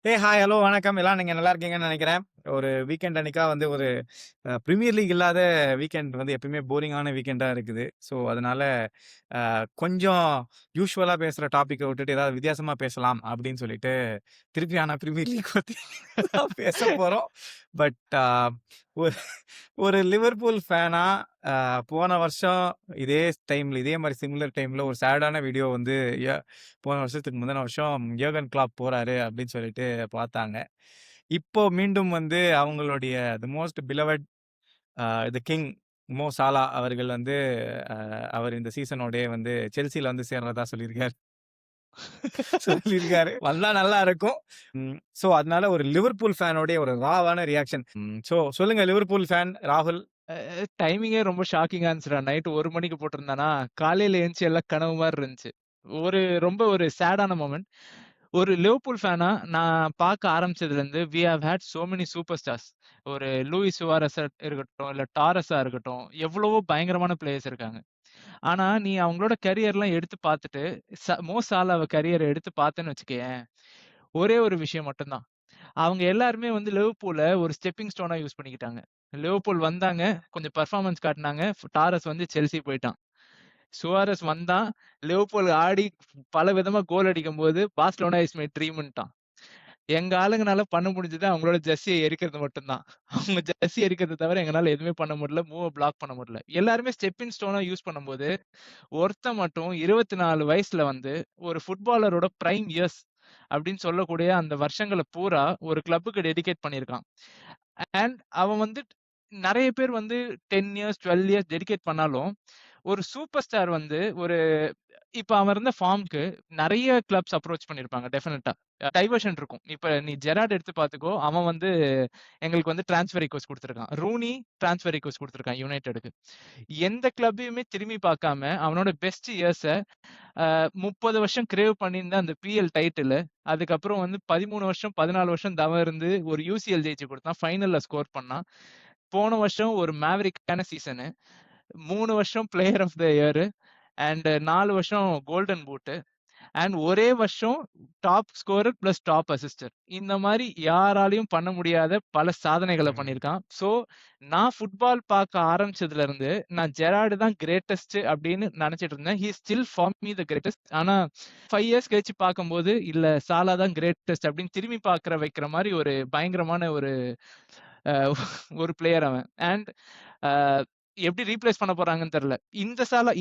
Hi, hello, வணக்கம். எல்லாம் நீங்க நல்லா இருக்கீங்கன்னு நெனைக்கிறேன். ஒரு வீக்கெண்ட் அன்னைக்கா வந்து ஒரு பிரீமியர் லீக் இல்லாத வீக்கெண்ட் வந்து எப்பயுமே போரிங்கான வீக்கெண்டா இருக்குது. ஸோ, அதனால கொஞ்சம் யூசுவலா பேசுற டாபிக்க விட்டுட்டு ஏதாவது வித்தியாசமா பேசலாம் அப்படின்னு சொல்லிட்டு, திருப்பி ஆனா பிரீமியர் லீக் பத்தி தான் பேசப் போறோம். பட் ஒரு ஒரு லிவர்பூல் ஃபேனா அ போன வருஷம் இதே டைம்ல இதே மாரி சிமிலர் டைம்ல ஒரு சேடான வீடியோ வந்து ய போன வருஷத்துக்கு முந்தின வருஷம் யோர்கன் கிளாப் போறாரு அப்படின்னு சொல்லிட்டு பார்த்தாங்க. இப்போ மீண்டும் வந்து அவங்களுடைய the most beloved the king மோ சாலா அவர்கள் வந்து அவர் இந்த சீசனோடயே வந்து செல்சில வந்து சேர்றதா சொல்லியிருக்காரு. சொல்லியிருக்காரு. வந்தா நல்லா இருக்கும். சோ அதனால ஒரு லிவர்பூல் ஃபேனோடைய ஒரு ராவான ரியாக்ஷன். சோ சொல்லுங்க லிவர்பூல் ஃபேன் ராகுல். டைமிங்கே ரொம்ப ஷாக்கிங்கா இருந்துச்சுடா. நைட் 1 மணிக்கு போட்டிருந்தானா, காலையில எந்திச்சு எல்லாம் கனவு மாரி இருந்துச்சு. ரொம்ப ஒரு சேடான மொமெண்ட். ஒரு லிவர்பூல் ஃபேனா நான் பார்க்க ஆரம்பிச்சதுலருந்து, we have had so many super stars. ஒரு லூயிஸ் சுவாரஸா இருக்கட்டும், இல்ல டாரஸா இருக்கட்டும், எவ்வளவோ பயங்கரமான பிளேயர்ஸ் இருக்காங்க. ஆனா, நீ அவங்களோட கரியர்லாம் எடுத்து பார்த்துட்டு, மோ சாலாவ கரியர எடுத்து பார்த்தேன்னு வச்சுக்கயேன், ஒரே ஒரு விஷயம் மட்டும் தான். அவங்க எல்லாருமே வந்து லிவர்பூல ஒரு ஸ்டெப்பிங் ஸ்டோனா யூஸ் பண்ணிக்கிட்டாங்க. லிவர்பூல் வந்தாங்க, கொஞ்சம் பெர்ஃபார்மன்ஸ் காட்டுனாங்க. டாரஸ் வந்து செல்சி போயிட்டான். சுவாரஸ் வந்தான், லிவர்பூல் ஆடி பல விதமா கோல் அடிக்கும்போது, பார்சிலோனா இஸ் மை ட்ரீம்ன்ட்டான். எங்க ஆளுங்கனால பண்ண முடிஞ்சது அவங்களோட ஜெர்சிய எரிக்கிறது மட்டும் தான். அவங்க ஜெர்சி எரிக்கிறத தவிர எங்கனால எதுவுமே பண்ண முடியல. மூவ பிளாக் பண்ண முடியல. எல்லாருமே ஸ்டெப்பிங் ஸ்டோனா யூஸ் பண்ணும்போது, ஒருத்தன் மட்டும் 24 வயசுல வந்து ஒரு ஃபுட்பாலரோட பிரைம் இயர்ஸ் அப்படின்னு சொல்லக்கூடிய அந்த வருஷங்கள பூரா ஒரு கிளப்புக்கு டெடிகேட் பண்ணியிருக்கான். அண்ட் அவன் வந்து நெறைய பேர் வந்து 10 இயர்ஸ், 12 இயர்ஸ் டெடிகேட் பண்ணாலும், ஒரு சூப்பர் ஸ்டார் வந்து ஒரு இப்ப அவன் இருந்த ஃபார்ம்க்கு நெறைய கிளப்ஸ் அப்ரோச் பண்ணியிருப்பாங்க டெஃபினட்டா. டைவர்ஷன் இருக்கும். இப்ப நீ ஜெரார்ட் எடுத்து பார்த்துக்கோ. அவன் வந்து எங்களுக்கு வந்து டிரான்ஸ்ஃபர் ரிக்வெஸ்ட் குடுத்திருக்கான். ரூனி டிரான்ஸ்ஃபர் ரிக்வெஸ்ட் குடுத்திருக்கான் யுனைட்டடுக்கு. எந்த கிளப்பையுமே திரும்பி பார்க்காம அவனோட பெஸ்ட் இயர்ஸ 30 வருஷம் கிரேவ் பண்ணியிருந்த அந்த பிஎல் டைட்டிலு, அதுக்கப்புறம் வந்து 13 வருஷம், 14 வருஷம் தவம் இருந்து ஒரு யூசிஎல் ஜெயிச்சு குடுத்தான். ஃபைனல்ல ஸ்கோர் பண்ணான். போன வருஷம் ஒரு மேவரிக்கான சீசனு. 3 வருஷம் player of the year and 4 வருஷம் கோல்டன் பூட் அண்ட் ஒரே வருஷம் top scorer plus top assister. இந்த மாதிரி யாராலையும் பண்ண முடியாத பல சாதனைகளை பண்ணியிருக்கான். ஸோ நான் ஃபுட்பால் பார்க்க ஆரம்பிச்சதுல இருந்து நான் ஜெரார்டு தான் கிரேட்டஸ்ட் அப்படின்னு நினைச்சிட்டு இருந்தேன். He still for me the greatest. ஆனா 5 இயர்ஸ் கழிச்சு பார்க்கும்போது இல்ல சாலா தான் கிரேட்டஸ்ட் அப்படின்னு திரும்பி பார்க்கற வைக்கிற மாதிரி ஒரு பயங்கரமான ஒரு பிளேயர் அவன். அண்ட் எப்படி ரீப்ளேஸ் பண்ண போறாங்கன்னு தெரியல.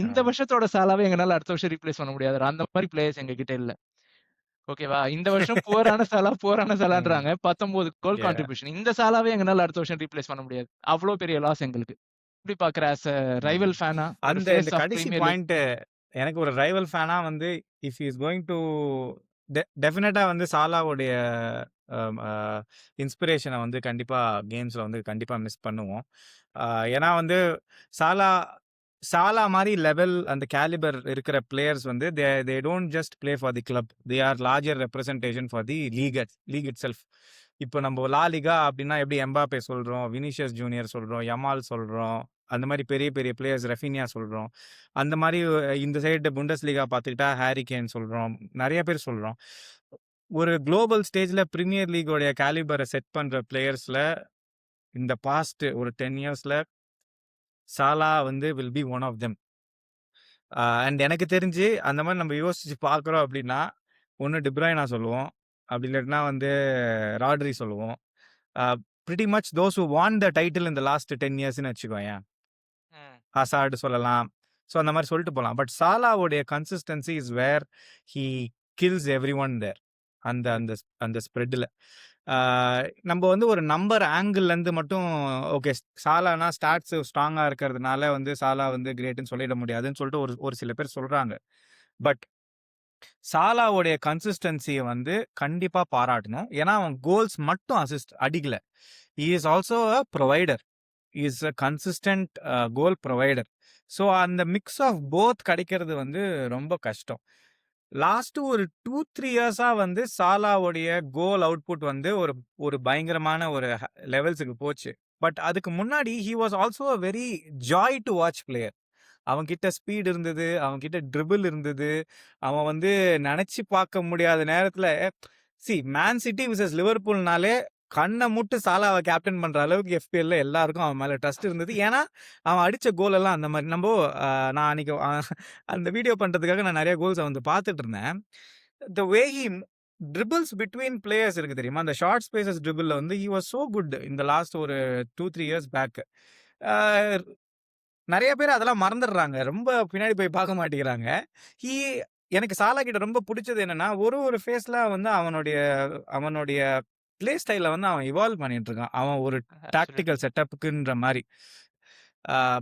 இந்த வருஷத்தோட சாலாவை எங்கனால அடுத்த வருஷம் ரீப்ளேஸ் பண்ண முடியாதுடா. அந்த மாதிரி பிளேயர்ஸ் எங்க கிட்ட இல்ல. ஓகேவா? இந்த வருஷம் புவரான சாலான்றாங்க. 19 கோல் கான்ட்ரிபியூஷன். இந்த சாலாவே எங்கனால அடுத்த வருஷம் ரீப்ளேஸ் பண்ண முடியாது. அவ்ளோ பெரிய லாஸ் எங்களுக்கு. எப்படி பார்க்குற ஆஸ் அ ரைவல் ஃபேனா ஒரு அந்த இந்த ஃபேஸ் ஆஃப் கடைசி பிரீமியர் லீக்? பாயிண்ட் எனக்கு ஒரு ரைவல் ஃபேனா வந்து if he is going to டெஃபினட்டா வந்து சாலாவுடைய இன்ஸ்பிரேஷனை வந்து கண்டிப்பா கேம்ஸ்ல வந்து கண்டிப்பா மிஸ் பண்ணுவோம். ஏன்னா வந்து சாலா சாலா மாதிரி லெவல் அந்த கேலிபர் இருக்கிற பிளேயர்ஸ் வந்து they don't just play for the club, they are larger representation for the league itself. இப்போ நம்ம லா லிகா அப்படின்னா எப்படி எம்பாப்பே சொல்றோம், வினிஷியஸ் ஜூனியர் சொல்றோம், யமால் சொல்றோம், அந்த மாதிரி பெரிய பெரிய பிளேயர்ஸ் ரஃபினியா சொல்றோம். அந்த மாதிரி இந்த சைடு புண்டஸ் லீகா பார்த்துக்கிட்டா ஹாரி கேன் சொல்றோம், நிறைய பேர் சொல்றோம். ஒரு குளோபல் ஸ்டேஜ்ல பிரீமியர் லீகோடைய கேலிபரை செட் பண்ற பிளேயர்ஸ்ல இந்த பாஸ்ட் ஒரு 10 இயர்ஸ்ல சாலா வந்து will be one of them. And எனக்கு தெரிஞ்சு அந்த மாதிரி நம்ம யோசிச்சு பார்க்குறோம் அப்படின்னா, ஒன்று டிப்ராய்னா சொல்லுவோம், அப்படி இல்லாட்டினா வந்து ராட்ரி சொல்லுவோம். Pretty much those who won the title இந்த லாஸ்ட் 10 இயர்ஸ்னு வச்சுக்கோயேன். ம். ஹசார்டு சொல்லலாம். ஸோ அந்த மாதிரி சொல்லிட்டு போகலாம். பட் சாலாவுடைய consistency is where he kills every one there. அந்த அந்த அந்த ஸ்ப்ரெட்டில் நம்ம வந்து ஒரு நம்பர் ஆங்கிள்லேருந்து மட்டும் ஓகே சாலானா ஸ்டாட்ஸ் ஸ்ட்ராங்காக இருக்கிறதுனால வந்து சாலா வந்து கிரேட்னு சொல்லிட முடியாதுன்னு சொல்லிட்டு ஒரு ஒரு சில பேர் சொல்கிறாங்க. பட் சாலாவுடைய கன்சிஸ்டன்சியை வந்து கண்டிப்பாக பாராட்டணும். ஏன்னா அவன் கோல்ஸ் மட்டும் அசிஸ்ட் அடிக்கல. He is also a provider, is a consistent goal provider. So அந்த மிக்ஸ் ஆஃப் போத் கிடைக்கிறது வந்து ரொம்ப கஷ்டம். லாஸ்ட் ஒரு 2-3 இயர்ஸா வந்து சாலாவுடைய கோல் அவுட்புட் வந்து ஒரு ஒரு பயங்கரமான ஒரு லெவல்ஸுக்கு போச்சு. பட் அதுக்கு முன்னாடி he was also a very Joy to watch player. அவன்கிட்ட ஸ்பீட் இருந்தது, அவன்கிட்ட ட்ரிபிள் இருந்தது. அவன் வந்து நினைச்சு பார்க்க முடியாத நேரத்துல மேன் சிட்டி விசஸ் லிவர்பூல்னாலே கண்ண மூட்டு சாலாவை கேப்டன் பண்ற அளவுக்கு FPL எல்லாருக்கும் அவன் மேல ட்ரஸ்ட் இருந்தது. ஏன்னா, அவன் அடிச்ச கோல் எல்லாம் அந்த மாரி. நான் அன்னைக்கு அந்த வீடியோ பண்றதுக்காக நான் நெறைய கோல்ஸ வந்து பார்த்துட்டு இருந்தேன். The way he dribbles between players இருக்கு தெரியுமா? அந்த ஷார்ட் ஸ்பேசஸ் ட்ரிபிள்ல வந்து ஹி வாஸ் சோ குட் இந்த லாஸ்ட் ஒரு 2, 3 இயர்ஸ் பேக். ஆ நெறைய பேர் அதெல்லாம் மறந்துடுறாங்க. ரொம்ப பின்னாடி போய் பார்க்க மாட்டேங்கிறாங்க. ஹி எனக்கு சாலா கிட்ட ரொம்ப புடிச்சது என்னன்னா, ஒரு ஃபேஸ்ல வந்து அவனுடைய பிளே ஸ்டைல வந்து அவன் இவால்வ் பண்ணிட்டு இருக்கான். அவன் ஒரு அப்சல்யூட்லி. டாக்டிக்கல் செட்டப்க்குன்ற மாரி.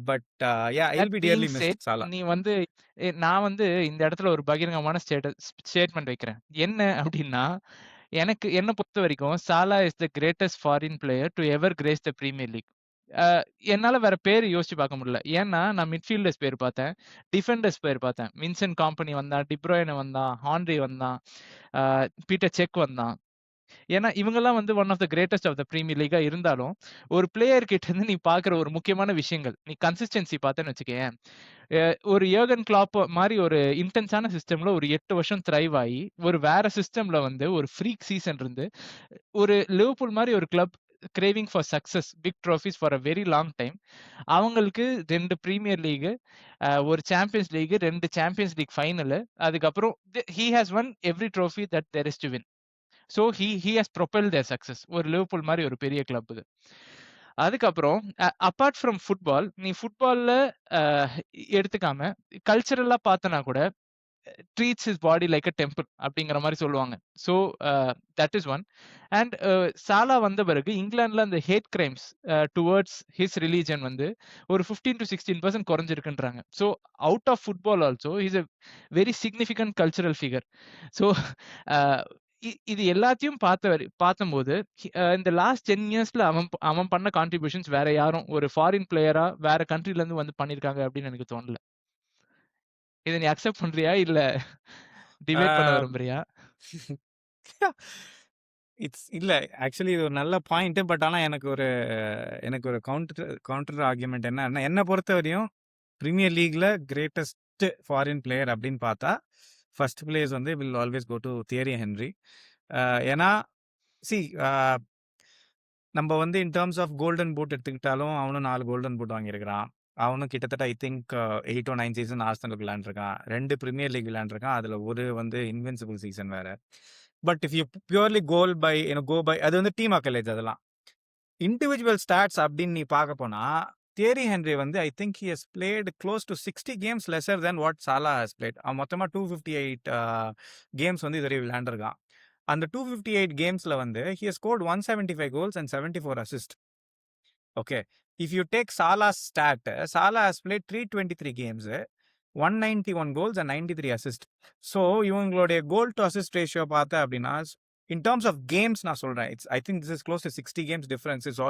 But I that will be being dearly missed said Salah. நீ வந்து நான் வந்து இந்த இடத்துல ஒரு பகிரங்கமான ஸ்டேட்மெண்ட் வைக்கிறேன். என்ன அப்டின்னா, என்ன பொறுத்தவரைக்கும் Salah is the greatest foreign player to ever grace the Premier League. அ என்னால வேற பேரு யோசிச்சு பார்க்க முடியல. ஏன்னா, நான் மிட்ஃபீல்டர்ஸ் பேர் பார்த்தேன். டிஃபெண்டர்ஸ் பேர் பார்த்தேன். வின்சென்ட் காம்பனி வந்தான், டி ப்ரூய்னே வந்தான், ஹான்ரி வந்தான், அ பீட்டர் செக் வந்தான். ஏன்னா, இவங்கலாம் வந்து one of the greatest of the premier லீகா இருந்தாலும், ஒரு பிளேயர் கிட்ட இருந்து நீ பார்க்குற ஒரு முக்கியமான விஷயங்கள், நீ கன்சிஸ்டன்சி பார்த்தேன்னு வச்சுக்கயேன், அ ஒரு யர்கன் கிளாப் மாரி ஒரு இன்டென்ஸான சிஸ்டம்ல ஒரு 8 வருஷம் த்ரைவ் ஆயி, ஒரு வேற சிஸ்டம்ல வந்து ஒரு ஃப்ரீக் சீசன் இருந்து, ஒரு லிவர்பூல் மாரி ஒரு club craving for success, big trophies for a very long time. அவங்களுக்கு 2 பிரீமியர் லீக், ஒரு Champions League, 2 Champions League final, அதுக்கப்புறம் he has won every trophy that there is to win. So he has propelled their success. ஒரு Liverpool மாரி ஒரு பெரிய club இது. அதுக்கப்புறம் apart from football, நீ ஃபுட்பால்ல அ எடுத்துக்காம கல்ச்சரலா பார்த்தனா கூட treats his body like a temple அப்படிங்கிற மாரி சொல்லுவாங்க. So that is one. And Salah வந்த பிறகு இங்கிலாந்துல அந்த hate crimes towards his religion வந்து ஒரு 15% to 16% குறைஞ்சிருக்குன்றாங்க. So out of football also is a very significant cultural figure. So இது எல்லாத்தையும் பார்த்தம்போது இந்த லாஸ்ட் 10 இயர்ஸ்ல அவன் பண்ண கான்ட்ரிபியூஷன்ஸ் வேற யாரும் ஒரு ஃபாரின் பிளேயரா வேற கண்ட்ரில இருந்து வந்து பண்ணிருக்காங்க அப்படின்னு எனக்கு தோணல. இத நீ அக்செப்ட் பண்றியா? இல்ல டிபேட் பண்ண விரும்புறியா? இல்ல ஆக்சுவலி இது ஒரு நல்ல பாயிண்ட். பட் ஆனா எனக்கு ஒரு கவுண்டர் ஆர்குமெண்ட் என்னன்னா, என்ன பொறுத்தவரையும் பிரீமியர் லீக்ல கிரேட்டஸ்ட் ஃபாரின் பிளேயர் அப்படின்னு பார்த்தா, ஃபர்ஸ்ட் பிளேஸ் வந்து will always go to Thierry Henry. ஏன்னா சி நம்ம வந்து in terms of golden boot எடுத்துக்கிட்டாலும் அவனும் 4 கோல்டன் பூட் வாங்கியிருக்கிறான். அவனும் கிட்டத்தட்ட ஐ திங்க் 8 or 9 சீசன் ஆர்சனலுக்கு விளையாண்டுருக்கான். 2 பிரீமியர் லீக் விளையாண்டுருக்கான். அதுல ஒரு வந்து இன்வின்சிபிள் சீசன் வேற. But if you purely go by அது வந்து டீம் அக்கலேஜ் அதெல்லாம். இண்டிவிஜுவல் ஸ்டாட்ஸ் அப்படின்னு நீ பார்க்க போனா, தியரி ஹென்ரி வந்து I think he has played close to 60 games lesser than what Salah has played. அவன் மொத்தமா 258 கேம்ஸ் வந்து இதுவரை விளையாண்டுருக்கான். அந்த 258 கேம்ஸ்ல வந்து he has scored 175 goals and 74 assist. Okay. If you take Salah's stat, Salah has played 323 games, 191 goals and 93 assist. So இவங்களுடைய goal to assist ratio பார்த்த அப்படின்னா, இன் டர்ம்ஸ் ஆஃப் கேம்ஸ் நான் சொல்றேன். I think this is close to 60 games difference. It's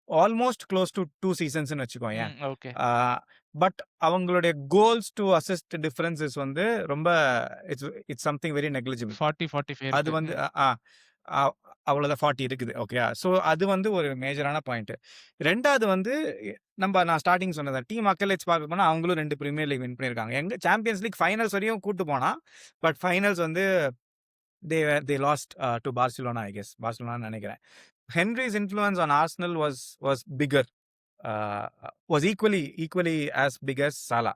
almost close to 2 சீசன்ஸ்னு வச்சுக்கோயேன். Okay. But அவங்களுடைய goals to assist differences வந்து ரொம்ப it's something very negligible. 40, 45 அது இருக்கு. வந்து அவ்வளோதான் 40 இருக்குது. ஓகே. ஸோ அது வந்து ஒரு மேஜரான பாயிண்ட். 2வது வந்து நான் ஸ்டார்டிங் சொன்னது டீம் அக்கலேஜ் பார்க்க போனா அவங்களும் 2 பிரீமியர் லீக் வின் பண்ணியிருக்காங்க. எங்க சாம்பியன்ஸ் லீக் ஃபைனல்ஸ் வரையும் கூட்டு போனா, பட் ஃபைனல்ஸ் வந்து they lost to Barcelona, I guess. பார்சிலோனான்னு நினைக்கிறேன். Henry's influence on Arsenal was bigger. Was equally as big as Salah.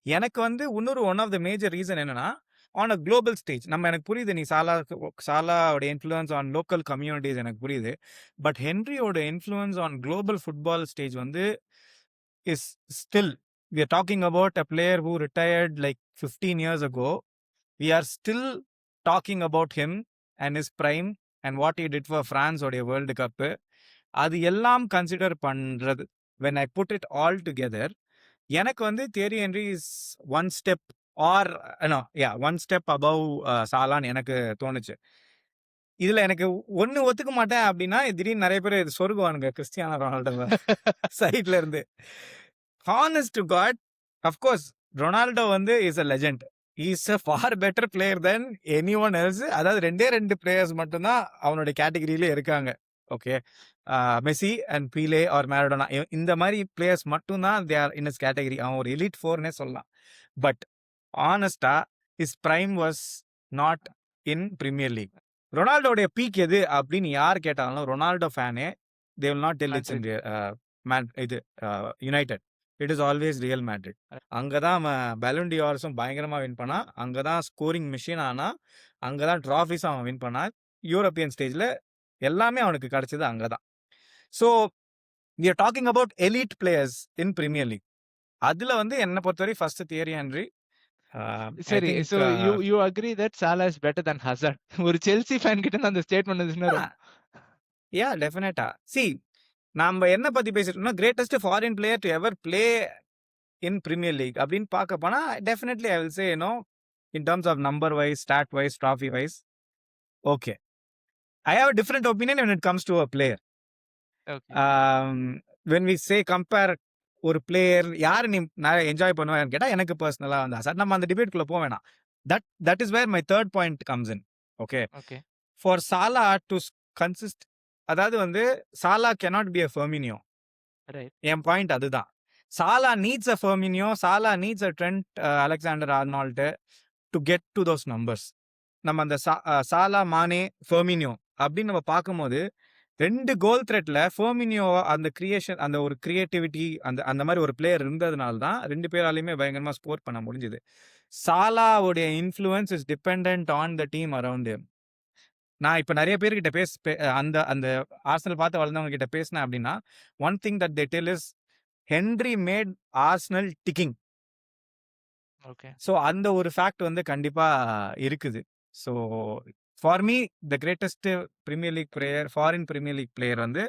எனக்கு வந்து one of the major reason என்னன்னா, ஆன் அ குளோபல் ஸ்டேஜ் எனக்கு புரியுது நீ சாலாவோட இன்ஃப்ளூயன்ஸ் ஆன் லோக்கல் கம்யூனிட்டிஸ் எனக்கு புரியுது. பட் ஹென்ரியோட influence on global football stage வந்து is still we are talking about a player who retired like 15 years ago. We are still talking about him and his prime and what he did for France உடைய world cup. அது எல்லாம் consider பண்றது when I put it all together, எனக்கு வந்து theory Henry is one step above சாலான்னு எனக்கு தோணுச்சு. இதுல எனக்கு ஒண்ணு ஒத்துக்க மாட்டேன் அப்படின்னா, திடீர்னு நிறைய பேர் இது சொருகுவானுங்க கிறிஸ்டியானோ ரொனால்டோ சைட்ல இருந்து. Honest to God, of course Ronaldo வந்து is a legend. Is a far better player then any one else. அதாவது 2 பிளேயர்ஸ் மட்டும்தான் அவனுடைய கேட்டகரியிலே இருக்காங்க. Okay. Messi and Pele or Maradona இந்த மாதிரி பிளேயர்ஸ் மட்டும்தான் they are in is category. அவன் ஒரு எலிட் 4னே சொல்லலாம். பட் ஆனஸ்டா is prime was not in Premier League. ரொனால்டோடைய பீக் எது அப்படின்னு யார் கேட்டாலும் ரொனால்டோ ஃபேனே they will not del it's in Madrid. இது United. It is always Real Madrid. அங்கதான் அவன் பலூன் டிஆர்ஸும் பயங்கரமா வின் பண்ணான். அங்கதான் ஸ்கோரிங் மிஷின் ஆனா. அங்கதான் ட்ராஃபிஸும் அவன் வின் பண்ணான். யூரோப்பியன் ஸ்டேஜ்ல எல்லாமே அவனுக்கு கிடைச்சது அங்கதான். So we are talking about elite players in Premier League. அதுல வந்து என்ன பொறுத்தவரை ஃபர்ஸ்ட் தியரி ஹென்ரி. ஐ சரி. Think so you agree that Salah is better then Hazard. ஒரு செல்சி ஃபேன் கிட்ட இருந்து அந்த ஸ்டேட்மெண்ட் வந்துச்சுன்னா யா டெஃபினட்டா. சி நாம என்ன பத்தி பேசிட்டோம்னா greatest foreign player to ever play in Premier League அப்படின்னு பார்க்க போனா definitely I will say in terms of number wise, stat wise, trophy wise, okay. I have different opinion when it comes to a player. when we say compare ஒரு player யார் நீ நிறைய enjoy பண்ணுவேன்னு கேட்டா எனக்கு பர்சனலா வந்து சார் நம்ம அந்த டிபேட்குள்ள போக வேணாம். That is where my third point comes in. Okay, for Salah to consist, அதாவது வந்து Salah cannot be a Firmino. என் பாயிண்ட் அதுதான். Salah needs a Firmino, Salah needs a Trent Alexander Arnold to get to those numbers. நம்ம அந்த சாலா, மானே, Firmino அப்படின்னு நம்ம பார்க்கும்போது 2 கோல் த்ரெட்ல ஃபெர்மினியோ அந்த கிரியேஷன், அந்த ஒரு கிரியேட்டிவிட்டி, அந்த மாதிரி ஒரு பிளேயர் இருந்ததுனால தான் 2 பேராலையுமே பயங்கரமா ஸ்கோர் பண்ண முடிஞ்சது. சாலாவுடைய influence is dependent on the team around him. நான் இப்ப நிறைய பேர்கிட்ட அந்த அந்த ஆர்சனல் பார்த்து வளர்ந்தவங்க கிட்ட பேசினேன் அப்படின்னா, one thing that they tell is Henry made Arsenal ticking. So அந்த ஒரு ஃபேக்ட் வந்து கண்டிப்பா இருக்குது. So for me the greatest Premier League player, foreign Premier League player வந்து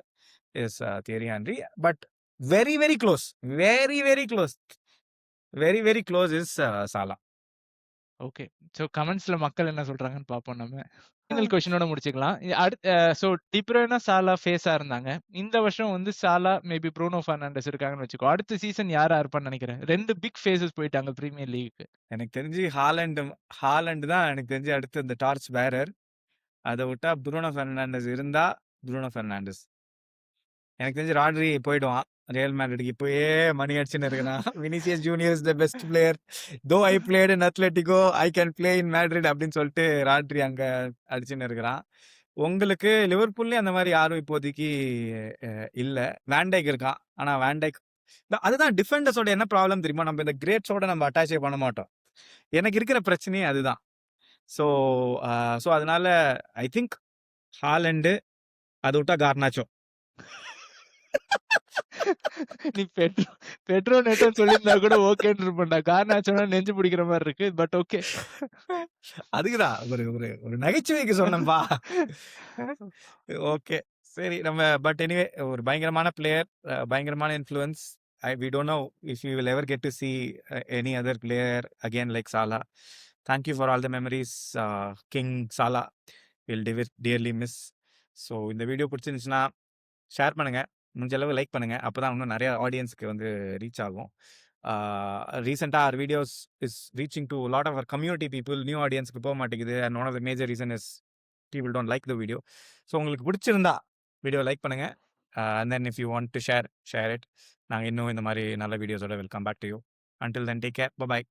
is Thierry Henry. But very very close, very very close, very very close is Salah. Okay. So கமெண்ட்ஸ்ல மக்கள் என்ன சொல்றாங்கன்னு பாப்போம் நம்ம. ஃபைனல் கொஸ்டினோட முடிச்சுக்கலாம். சோ டிப்ரோனா சாலா ஃபேஸா இருந்தாங்க. இந்த வருஷம் வந்து சாலா மேபி ப்ரூனோ ஃபெர்னாண்டஸ் இருக்காங்கன்னு வச்சுக்கோ. அடுத்த சீசன் யாரா இருப்பான்னு நினைக்கிறேன்? 2 பிக் ஃபேஸஸ் போயிட்டாங்க பிரீமியர் லீக்கு. எனக்கு தெரிஞ்சு ஹாலண்ட் தான் எனக்கு தெரிஞ்சு அடுத்து இந்த டார்ச் பேரர். அதை விட்டா ப்ரூனோ ஃபெர்னாண்டஸ் இருந்தா ப்ரூனோ ஃபெர்னாண்டஸ். எனக்கு தெரிஞ்சு ராட்ரி போயிடுவான் ரியல் மேட்ரிட்க்கு. இப்போயே மணி அடிச்சுன்னு இருக்கிறான். Vinicius Junior is the best player, though I played in Atletico, I can play in Madrid அப்படின்னு சொல்லிட்டு ராட்ரி அங்க அடிச்சுன்னு இருக்கிறான். உங்களுக்கு லிவர்பூல்லே அந்த மாதிரி யாரும் இப்போதைக்கு இல்ல. வேண்டைக் இருக்கான். ஆனா வேண்டைக் அதுதான் டிஃபெண்டர்ஸோட என்ன ப்ராப்ளம் தெரியுமா, நம்ம இந்த கிரேட்ஸோட நம்ம அட்டாச்சே பண்ண மாட்டோம். எனக்கு இருக்கிற பிரச்சனையே அதுதான். ஸோ அதனால ஐ திங்க் ஹாலண்டு, அதை விட்டா கார்னாச்சோ. நீ பெட்ரோ நெட்டோ சொல்லியிருந்தா கூட ஓகேன்னு இருப்பேன்டா. கார்னாச்சோனா நெஞ்சு பிடிக்கிற மாதிரி இருக்கு. But okay. அதுக்குதான் ஒரு நகைச்சுவைக்கு சொன்னப்பா. ஓகே சரி. நம்ம பட் எனிவே ஒரு பயங்கரமான பிளேயர், பயங்கரமான influence. we don't know if we will ever get to see any other player again like Salah. Thank you for all the memories, King Salah. We'll dearly miss. So இந்த video பிடிச்சிருந்துச்சுன்னா share பண்ணுங்க, முடிஞ்ச அளவு like பண்ணுங்க. அப்போதான் இன்னும் நிறைய ஆடியன்ஸ்க்கு வந்து ரீச் ஆகும். ரீசெண்டாக our videos is reaching to a lot of our community people, new ஆடியன்ஸ்க்கு போக மாட்டேங்குது. And one of the major reason is people don't like the video. So உங்களுக்கு பிடிச்சிருந்தா வீடியோ லைக் பண்ணுங்க. And then if you want to share it. நாங்கள் இன்னும் இந்த மாதிரி நல்ல வீடியோஸோட will come back to you. Until then, take care. Bye bye.